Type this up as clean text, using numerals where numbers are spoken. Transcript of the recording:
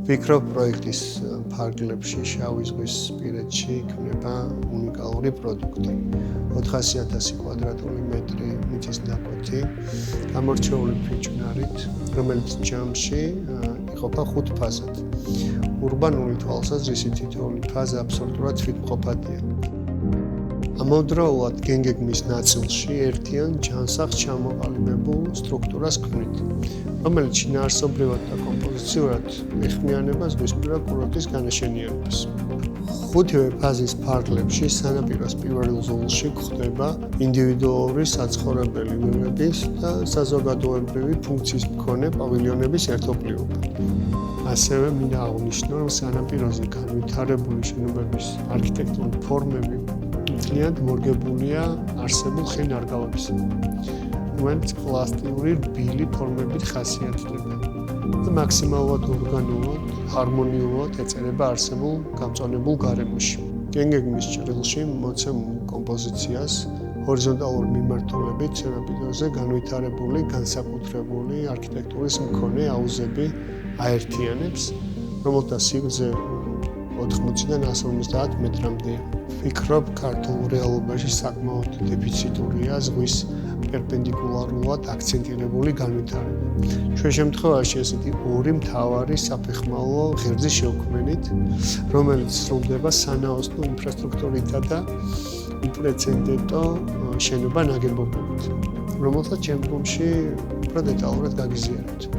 ვფიქრობ პროექტის ფარგლებში შავი ზღვის პირეთში იქნება უნიკალური პროდუქტი. 400,000 კვადრატული მეტრი მიწის ნაკვეთი, გამორჩეული ფიჭვნარით, რომელიც ჯამში იყოფა 5 ფაზად. ურბანული თვალსაზრისით თითოეული ფაზა აბსოლუტურად თვითმყოფადია. ამავდროულად გენგეგმის ნაწილში ერთიან ჯანსაღ ჩამოყალიბებულ სტრუქტურას ქმნით, რომელიც შინაარსობრივად და კომპოზიციურად ეხმიანება ზღვისპირა კურორტის განაშენიანებას. 5-ვე ფაზის ფარგლებში სანაპიროს პირველ ზოლში გვხვდება ინდივიდუალური საცხოვრებელი ვილების და საზოგადოებრივი ფუნქციის მქონე პავილიონების ერთობლიობა. ასევე მინდა აღვნიშნო, რომ სანაპიროზე განვითარებული შენობების არქიტექტურული ფორმები მთლიანად მორგებულია არსებულ ხე-ნარგავებზე, რომელიც პლასტიკური რბილი ფორმებით ხასიათდება და მაქსიმალურად ორგანულად, ჰარმონიულად ეწერება არსებულ გამწვანებულ გარემოში. გენგეგმის ჭრილში მოცემულ კომპოზიციას ჰორიზონტალური მიმართულებით სანაპიროზე განვითარებული განსაკუთრებული არქიტექტურის მქონე აუზები აერთიანებს, რომელთა სიგრძე 80-დან 150 მეტრამდეა. ვფიქრობ, ქართულ რეალობაში საკმაოდ დეფიციტურია ზღვის პერპენდიკულარულად აქცენტირებული განვითარება. ჩვენ შემთხვევაში ესეთი ორი მთავარი საფეხმავლო ღერძი შევქმნით, რომელიც სრულდება სანაოსნო ინფრასტრუქტურითა და უპრეცედენტო შენობა-ნაგებობებით, რომელსაც შემდგომში უფრო დეტალურად გაგიზიარებთ.